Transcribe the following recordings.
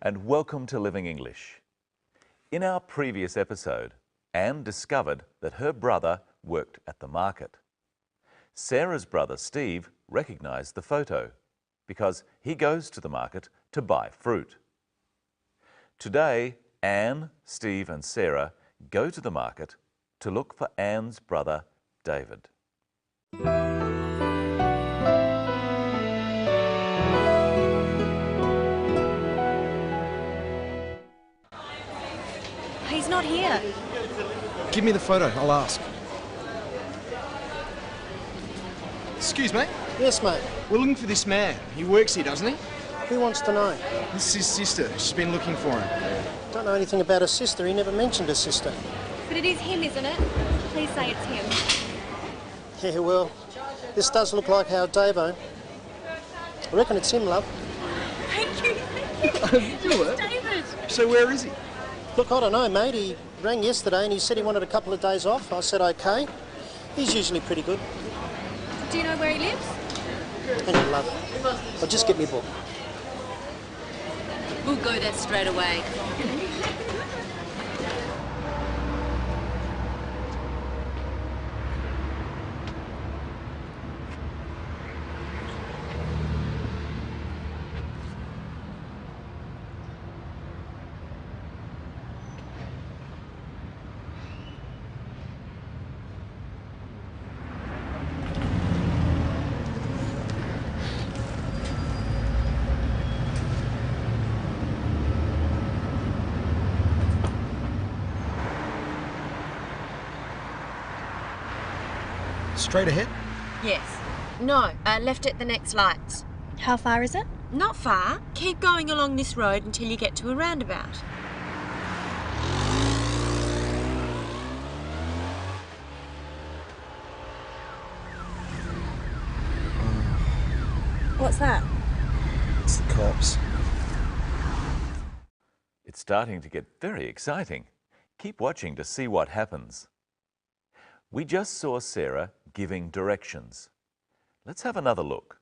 and welcome to Living English. In our previous episode, Anne discovered that her brother worked at the market. Sarah's brother Steve recognized the photo because he goes to the market to buy fruit. Today, Anne, Steve and Sarah go to the market to look for Anne's brother David. He's not here. Give me the photo, I'll ask. Excuse me? Yes, mate. We're looking for this man. He works here, doesn't he? Who wants to know? This is his sister. She's been looking for him. Don't know anything about her sister. He never mentioned her sister. But it is him, isn't it? Please say it's him. Yeah, well, this does look like our Davo. I reckon it's him, love. Thank you. Do it? David. So where is he? Look, I don't know, mate. He rang yesterday and he said he wanted a couple of days off. I said OK. He's usually pretty good. Do you know where he lives? Hang on, love. I'll just get me book. We'll go there straight away. Straight ahead? Yes. No, left at the next lights. How far is it? Not far. Keep going along this road until you get to a roundabout. What's that? It's the cops. It's starting to get very exciting. Keep watching to see what happens. We just saw Sarah giving directions. Let's have another look.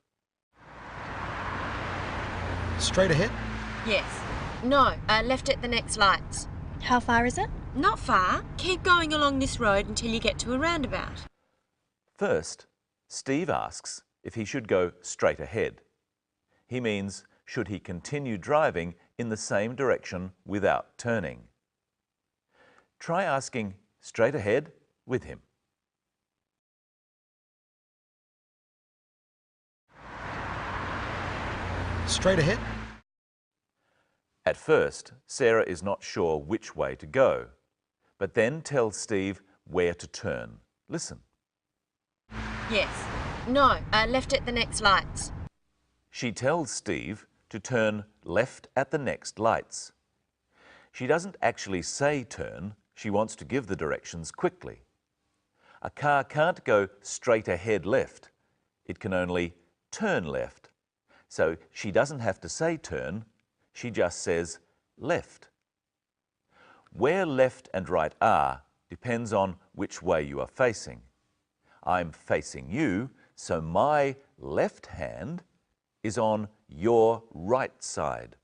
Straight ahead? Yes. No, left at the next lights. How far is it? Not far. Keep going along this road until you get to a roundabout. First, Steve asks if he should go straight ahead. He means, should he continue driving in the same direction without turning? Try asking straight ahead with him. Straight ahead? At first, Sarah is not sure which way to go, but then tells Steve where to turn. Listen. Yes. No, left at the next lights. She tells Steve to turn left at the next lights. She doesn't actually say turn, she wants to give the directions quickly. A car can't go straight ahead left, it can only turn left. So she doesn't have to say turn, she just says left. Where left and right are depends on which way you are facing. I'm facing you, so my left hand is on your right side.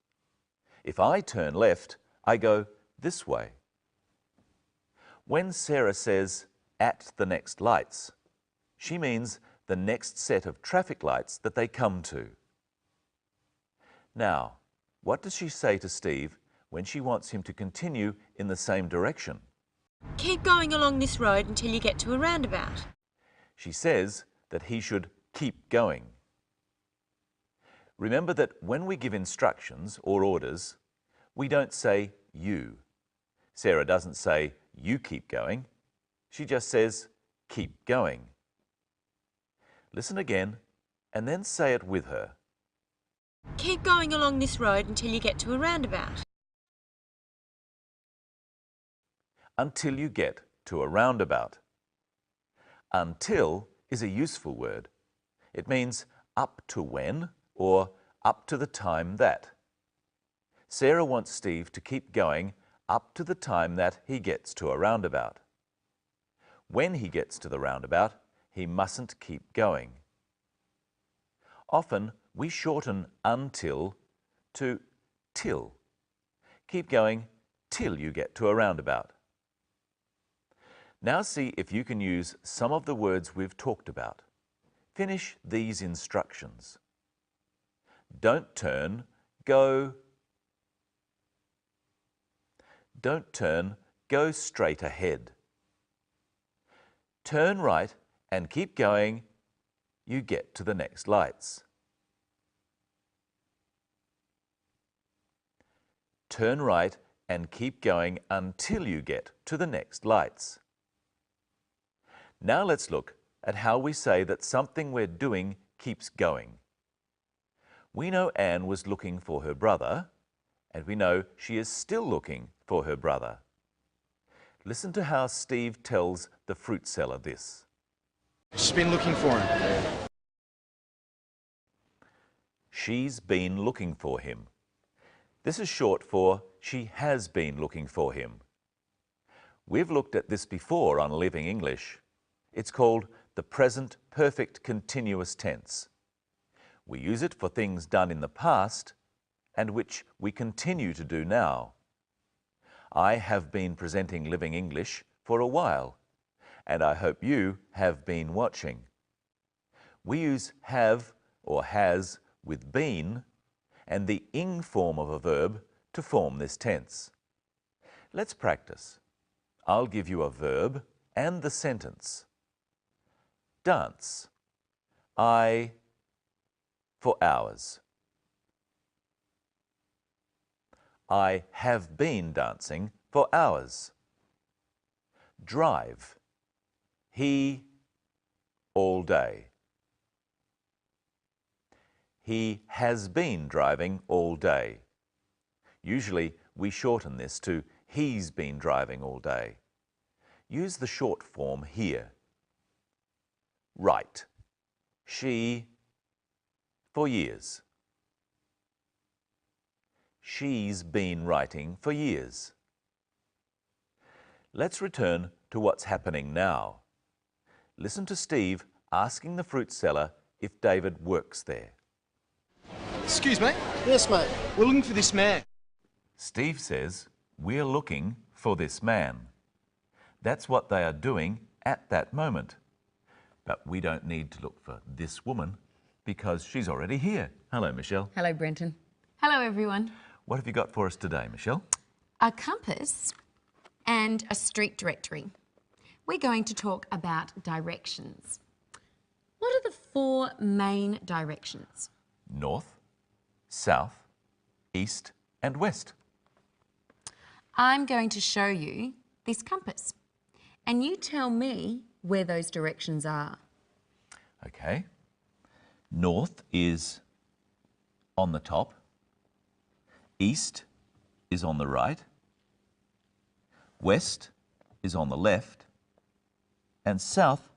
If I turn left, I go this way. When Sarah says at the next lights, she means the next set of traffic lights that they come to. Now, what does she say to Steve when she wants him to continue in the same direction? Keep going along this road until you get to a roundabout. She says that he should keep going. Remember that when we give instructions or orders, we don't say you. Sarah doesn't say you keep going. She just says keep going. Listen again and then say it with her. Keep going along this road until you get to a roundabout. Until you get to a roundabout. Until is a useful word. It means up to when or up to the time that. Sarah wants Steve to keep going up to the time that he gets to a roundabout. When he gets to the roundabout, he mustn't keep going. Often we shorten until to till. Keep going till you get to a roundabout. Now see if you can use some of the words we've talked about. Finish these instructions. Don't turn, go. Don't turn, go straight ahead. Turn right and keep going, you get to the next lights. Turn right and keep going until you get to the next lights. Now let's look at how we say that something we're doing keeps going. We know Anne was looking for her brother, and we know she is still looking for her brother. Listen to how Steve tells the fruit seller this. She's been looking for him. She's been looking for him. This is short for she has been looking for him. We've looked at this before on Living English. It's called the present perfect continuous tense. We use it for things done in the past and which we continue to do now. I have been presenting Living English for a while, and I hope you have been watching. We use have or has with been and the ing form of a verb to form this tense. Let's practice. I'll give you a verb and the sentence. Dance. I for hours. I have been dancing for hours. Drive. He all day. He has been driving all day. Usually we shorten this to he's been driving all day. Use the short form here. Write. She for years. She's been writing for years. Let's return to what's happening now. Listen to Steve asking the fruit seller if David works there. Excuse me, Yes, mate. we're looking for this man. Steve says, we're looking for this man. That's what they are doing at that moment. But we don't need to look for this woman because she's already here. Hello, Michelle. Hello, Brenton. Hello, everyone. What have you got for us today, Michelle? A compass and a street directory. We're going to talk about directions. What are the 4 main directions? North, south, east and west. I'm going to show you this compass, and you tell me where those directions are. Okay. North is on the top. East is on the right. West is on the left. And south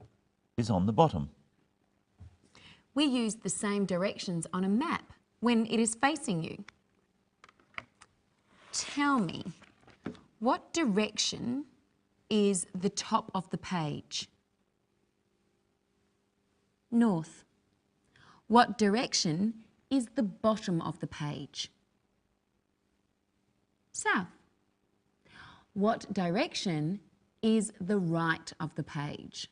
is on the bottom. We use the same directions on a map when it is facing you. Tell me, what direction is the top of the page? North. What direction is the bottom of the page? South. What direction is the right of the page?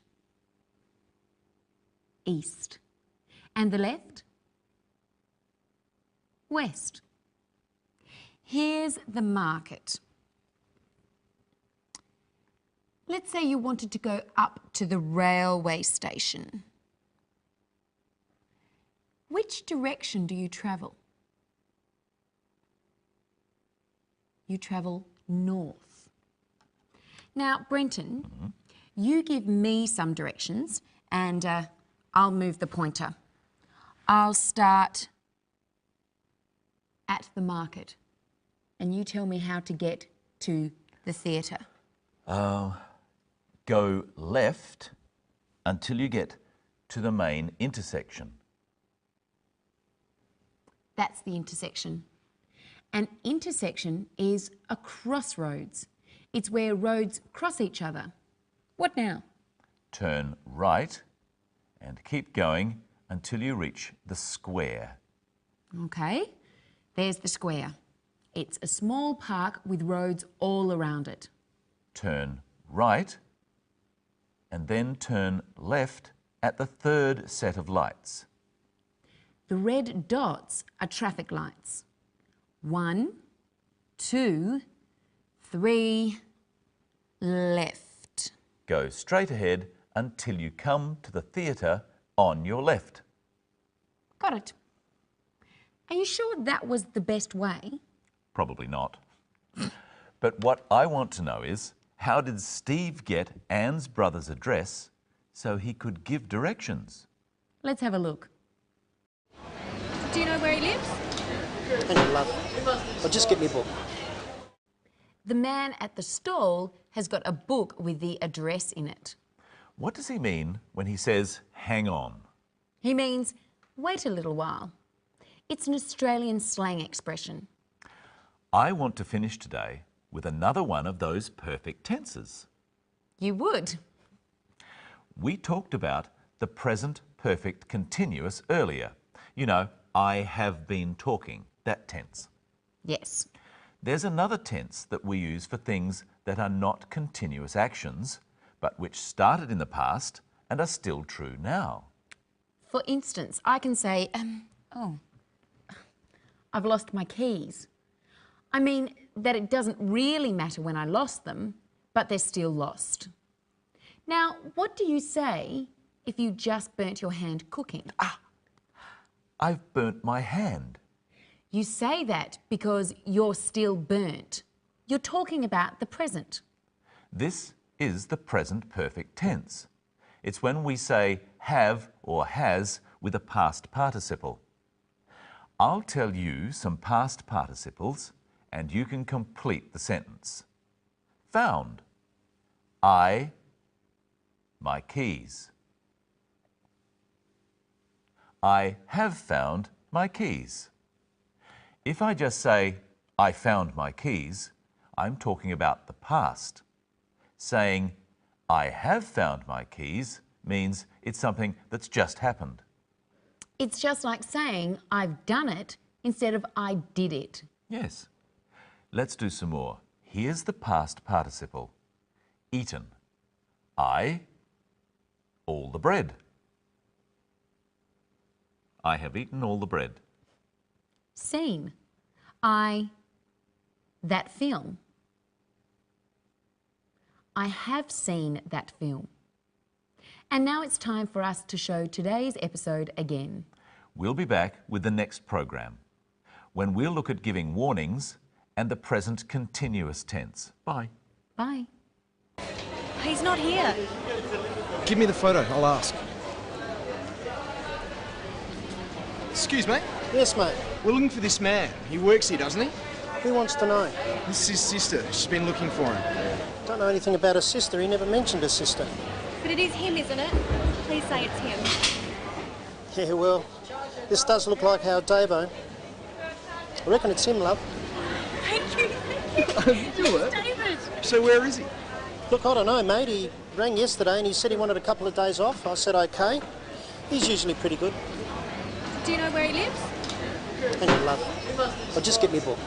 East. And the left? West. Here's the market. Let's say you wanted to go up to the railway station. Which direction do you travel? You travel north. Now, Brenton, you give me some directions and I'll move the pointer. I'll start at the market and you tell me how to get to the theatre. Go left until you get to the main intersection. That's the intersection. An intersection is a crossroads. It's where roads cross each other. What now? Turn right and keep going until you reach the square. Okay, there's the square. It's a small park with roads all around it. Turn right and then turn left at the third set of lights. The red dots are traffic lights. 1, 2, 3, left. Go straight ahead until you come to the theatre on your left. Got it. Are you sure that was the best way? Probably not. But what I want to know is, how did Steve get Anne's brother's address so he could give directions? Let's have a look. Do you know where he lives? Hang on, love. I'll just get me book. The man at the stall has got a book with the address in it. What does he mean when he says, hang on? He means, wait a little while. It's an Australian slang expression. I want to finish today with another one of those perfect tenses. You would. We talked about the present perfect continuous earlier. You know, I have been talking, that tense. Yes. There's another tense that we use for things that are not continuous actions, but which started in the past and are still true now. For instance, I can say, I've lost my keys. I mean that it doesn't really matter when I lost them, but they're still lost. Now, what do you say if you just burnt your hand cooking? I've burnt my hand. You say that because you're still burnt. You're talking about the present. This is the present perfect tense. It's when we say have or has with a past participle. I'll tell you some past participles and you can complete the sentence. Found. My keys. I have found my keys. If I just say, I found my keys, I'm talking about the past. Saying, I have found my keys means it's something that's just happened. It's just like saying, I've done it, instead of I did it. Yes. Let's do some more. Here's the past participle. Eaten. I, all the bread. I have eaten all the bread. Seen. That film. I have seen that film. And now it's time for us to show today's episode again. We'll be back with the next program, when we'll look at giving warnings and the present continuous tense. Bye. Bye. He's not here. Give me the photo, I'll ask. Excuse me, Yes, mate. we're looking for this man. He works here, doesn't he? Who wants to know? This is his sister. She's been looking for him. Don't know anything about her sister. He never mentioned her sister. But it is him, isn't it? Please say it's him. Yeah, well, this does look like our Davo. I reckon it's him, love. Thank you. Do it? David. So where is he? Look, I don't know, mate. He rang yesterday and he said he wanted a couple of days off. I said okay. He's usually pretty good. Do you know where he lives? Hang on, love. I'll just get me book.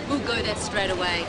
We'll go there straight away.